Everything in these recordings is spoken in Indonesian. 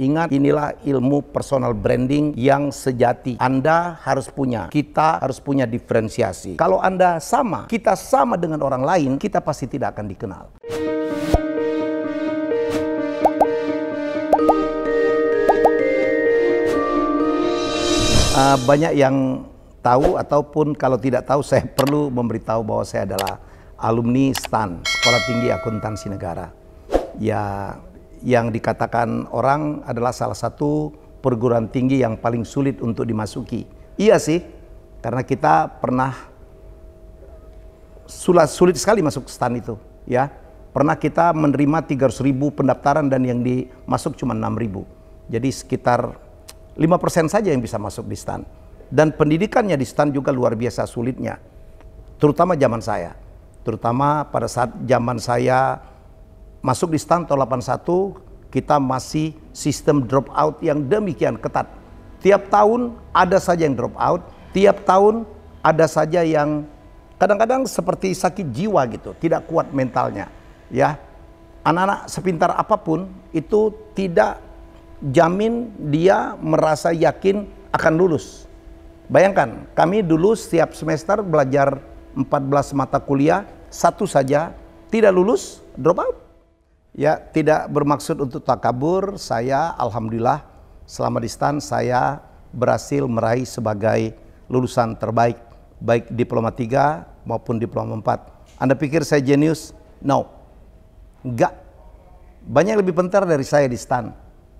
Ingat, inilah ilmu personal branding yang sejati. Anda harus punya, kita harus punya diferensiasi. Kalau Anda sama, kita sama dengan orang lain, kita pasti tidak akan dikenal. Banyak yang tahu, ataupun kalau tidak tahu, saya perlu memberitahu bahwa saya adalah alumni STAN, Sekolah Tinggi Akuntansi Negara. Ya, yang dikatakan orang adalah salah satu perguruan tinggi yang paling sulit untuk dimasuki. Iya sih, karena kita pernah sulit sekali masuk STAN itu, ya. Pernah kita menerima 300.000 pendaftaran dan yang dimasuk cuma 6.000. Jadi sekitar 5% saja yang bisa masuk di STAN. Dan pendidikannya di STAN juga luar biasa sulitnya. Terutama zaman saya. Terutama pada saat zaman saya masuk di STAN tahun 81, kita masih sistem drop out yang demikian ketat. Tiap tahun ada saja yang drop out, tiap tahun ada saja yang kadang-kadang seperti sakit jiwa gitu, tidak kuat mentalnya. Ya, anak-anak sepintar apapun itu tidak jamin dia merasa yakin akan lulus. Bayangkan, kami dulu setiap semester belajar 14 mata kuliah, satu saja tidak lulus, drop out. Ya, tidak bermaksud untuk takabur, saya alhamdulillah selama di STAN saya berhasil meraih sebagai lulusan terbaik, baik diploma 3 maupun diploma 4. Anda pikir saya jenius? No. Enggak. Banyak yang lebih pintar dari saya di STAN.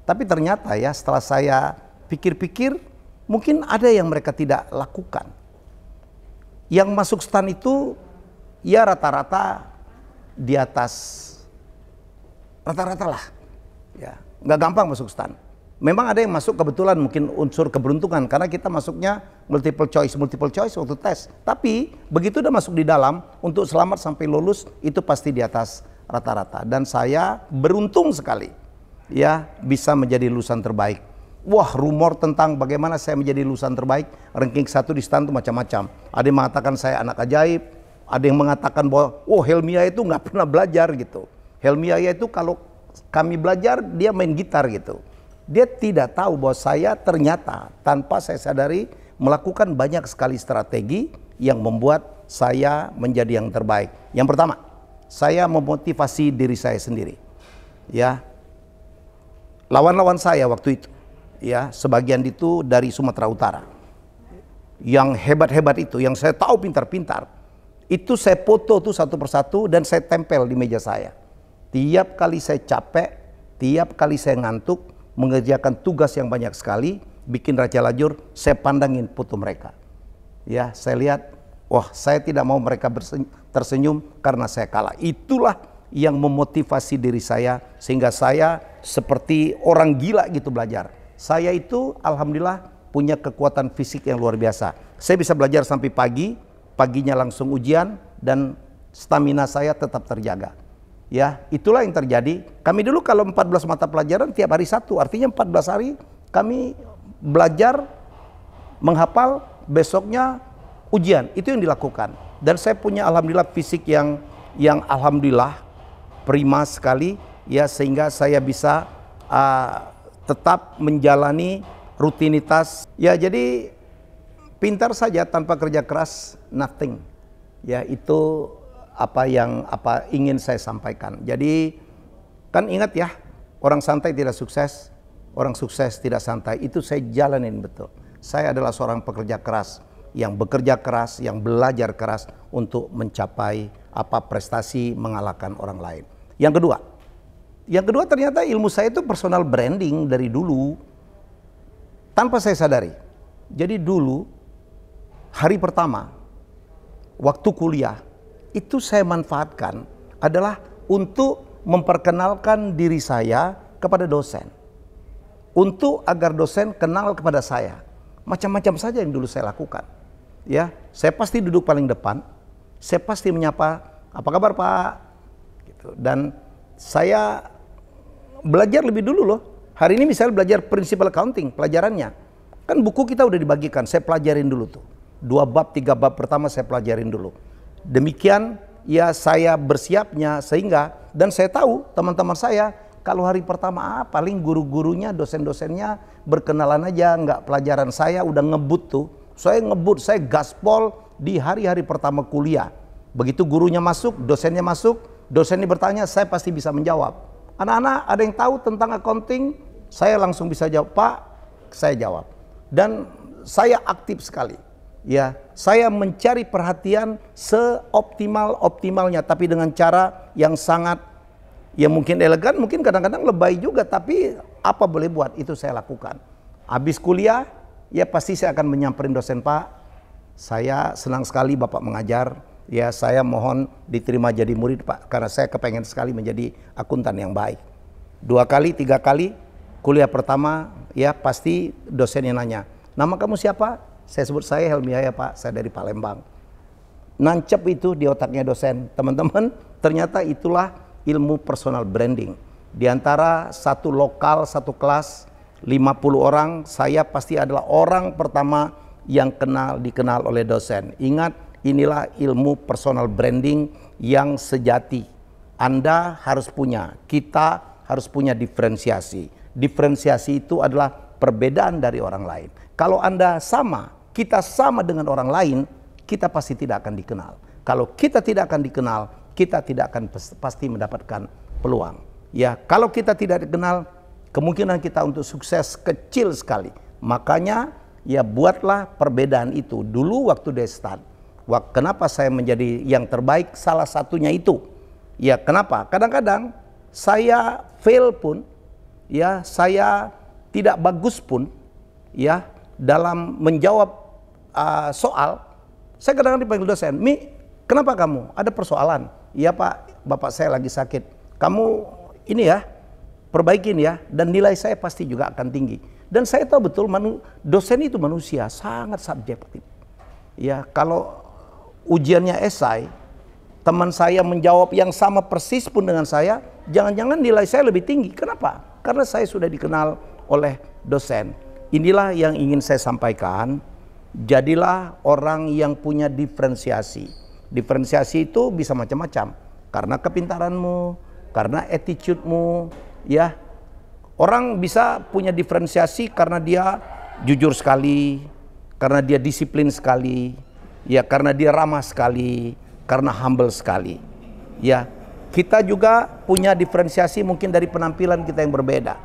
Tapi ternyata ya, setelah saya pikir-pikir, mungkin ada yang mereka tidak lakukan. Yang masuk STAN itu ya rata-rata di atas rata-rata lah, ya, nggak gampang masuk STAN. Memang ada yang masuk kebetulan, mungkin unsur keberuntungan, karena kita masuknya multiple choice waktu tes. Tapi begitu udah masuk di dalam, untuk selamat sampai lulus itu pasti di atas rata-rata. Dan saya beruntung sekali, ya, bisa menjadi lulusan terbaik. Wah, rumor tentang bagaimana saya menjadi lulusan terbaik, ranking 1 di STAN itu macam-macam. Ada yang mengatakan saya anak ajaib, ada yang mengatakan bahwa, oh, Helmi Yahya itu nggak pernah belajar gitu. Helmi Yahya itu kalau kami belajar dia main gitar gitu. Dia tidak tahu bahwa saya ternyata tanpa saya sadari melakukan banyak sekali strategi yang membuat saya menjadi yang terbaik. Yang pertama, saya memotivasi diri saya sendiri. Ya, lawan-lawan saya waktu itu, ya, sebagian itu dari Sumatera Utara. Yang hebat-hebat itu, yang saya tahu pintar-pintar, itu saya foto tuh satu persatu dan saya tempel di meja saya. Tiap kali saya capek, tiap kali saya ngantuk, mengerjakan tugas yang banyak sekali, bikin raja lajur, saya pandangin foto mereka. Ya, saya lihat, wah, saya tidak mau mereka tersenyum karena saya kalah. Itulah yang memotivasi diri saya, sehingga saya seperti orang gila gitu belajar. Saya itu alhamdulillah punya kekuatan fisik yang luar biasa. Saya bisa belajar sampai pagi, paginya langsung ujian, dan stamina saya tetap terjaga. Ya, itulah yang terjadi. Kami dulu kalau 14 mata pelajaran tiap hari satu, artinya 14 hari kami belajar, menghafal, besoknya ujian. Itu yang dilakukan. Dan saya punya alhamdulillah fisik yang alhamdulillah prima sekali, ya, sehingga saya bisa tetap menjalani rutinitas. Ya, jadi pintar saja tanpa kerja keras, nothing. Ya, itu apa yang ingin saya sampaikan. Jadi kan ingat ya, orang santai tidak sukses, orang sukses tidak santai. Itu saya jalanin betul. Saya adalah seorang pekerja keras, yang bekerja keras, yang belajar keras untuk mencapai prestasi, mengalahkan orang lain. Yang kedua ternyata ilmu saya itu personal branding dari dulu, tanpa saya sadari. Jadi dulu hari pertama waktu kuliah itu saya manfaatkan adalah untuk memperkenalkan diri saya kepada dosen. Untuk agar dosen kenal kepada saya. Macam-macam saja yang dulu saya lakukan. Ya, saya pasti duduk paling depan. Saya pasti menyapa, "Apa kabar, Pak?" Gitu. Dan saya belajar lebih dulu loh. Hari ini misalnya belajar principal accounting, pelajarannya. Kan buku kita udah dibagikan, saya pelajarin dulu tuh. 2 bab, 3 bab pertama saya pelajarin dulu. Demikian ya saya bersiapnya, sehingga dan saya tahu teman-teman saya Kalau hari pertama paling guru-gurunya, dosen-dosennya berkenalan aja, nggak pelajaran. Saya udah ngebut tuh. Saya ngebut, saya gaspol di hari-hari pertama kuliah. Begitu gurunya masuk, dosennya bertanya, saya pasti bisa menjawab. Anak-anak ada yang tahu tentang accounting? Saya langsung bisa jawab, Pak, saya jawab. Dan saya aktif sekali. Ya, saya mencari perhatian seoptimal-optimalnya, tapi dengan cara yang sangat, ya mungkin elegan, mungkin kadang-kadang lebay juga, tapi apa boleh buat, itu saya lakukan. Habis kuliah, ya pasti saya akan menyamperin dosen, Pak, saya senang sekali Bapak mengajar, ya saya mohon diterima jadi murid Pak, karena saya kepengen sekali menjadi akuntan yang baik. 2 kali, 3 kali, kuliah pertama, ya pasti dosennya nanya, nama kamu siapa? Saya sebut saya Helmi Yahya Pak, saya dari Palembang. Nancep itu di otaknya dosen. Teman-teman, ternyata itulah ilmu personal branding. Di antara satu lokal, satu kelas, 50 orang, saya pasti adalah orang pertama yang dikenal oleh dosen. Ingat, inilah ilmu personal branding yang sejati. Anda harus punya, kita harus punya diferensiasi. Diferensiasi itu adalah perbedaan dari orang lain. Kalau Anda sama, kita sama dengan orang lain, kita pasti tidak akan dikenal. Kalau kita tidak akan dikenal, kita tidak akan pasti mendapatkan peluang. Ya, kalau kita tidak dikenal, kemungkinan kita untuk sukses kecil sekali. Makanya, ya buatlah perbedaan itu. Dulu waktu di start, kenapa saya menjadi yang terbaik? Salah satunya itu. Ya, kenapa? Kadang-kadang saya fail pun, ya saya tidak bagus pun, ya dalam menjawab soal, saya kadang-kadang dipanggil dosen, Mi, kenapa kamu? Ada persoalan? Iya Pak, Bapak saya lagi sakit. Kamu ini ya, perbaikin ya, dan nilai saya pasti juga akan tinggi. Dan saya tahu betul, dosen itu manusia, sangat subjektif. Ya, kalau ujiannya esai, teman saya menjawab yang sama persis pun dengan saya, jangan-jangan nilai saya lebih tinggi. Kenapa? Karena saya sudah dikenal oleh dosen. Inilah yang ingin saya sampaikan. Jadilah orang yang punya diferensiasi. Diferensiasi itu bisa macam-macam. Karena kepintaranmu, karena attitude-mu, ya. Orang bisa punya diferensiasi karena dia jujur sekali, karena dia disiplin sekali, ya karena dia ramah sekali, karena humble sekali. Ya, kita juga punya diferensiasi mungkin dari penampilan kita yang berbeda.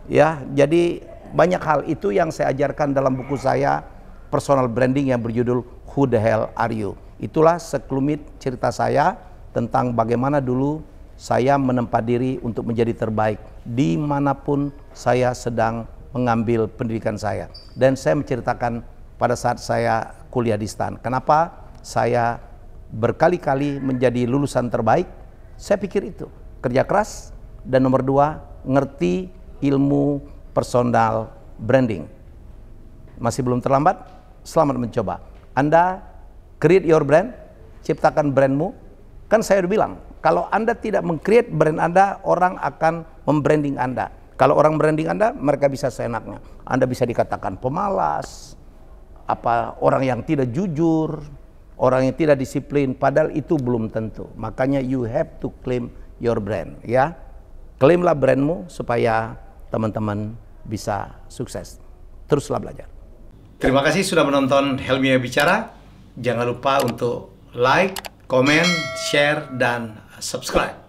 Ya, jadi banyak hal itu yang saya ajarkan dalam buku saya personal branding yang berjudul Who the Hell Are You. Itulah sekelumit cerita saya tentang bagaimana dulu saya menempa diri untuk menjadi terbaik dimanapun saya sedang mengambil pendidikan saya. Dan saya menceritakan pada saat saya kuliah di STAN. Kenapa saya berkali-kali menjadi lulusan terbaik? Saya pikir itu kerja keras, dan nomor 2 ngerti ilmu personal branding. Masih belum terlambat. Selamat mencoba. Anda create your brand, ciptakan brandmu. Kan saya udah bilang, kalau Anda tidak meng-create brand Anda, orang akan membranding Anda. Kalau orang branding Anda, mereka bisa seenaknya. Anda bisa dikatakan pemalas, orang yang tidak jujur, orang yang tidak disiplin, padahal itu belum tentu. Makanya you have to claim your brand, ya. Klaimlah brandmu supaya teman-teman bisa sukses. Teruslah belajar. Terima kasih sudah menonton Helmi Yahya Bicara. Jangan lupa untuk like, komen, share, dan subscribe.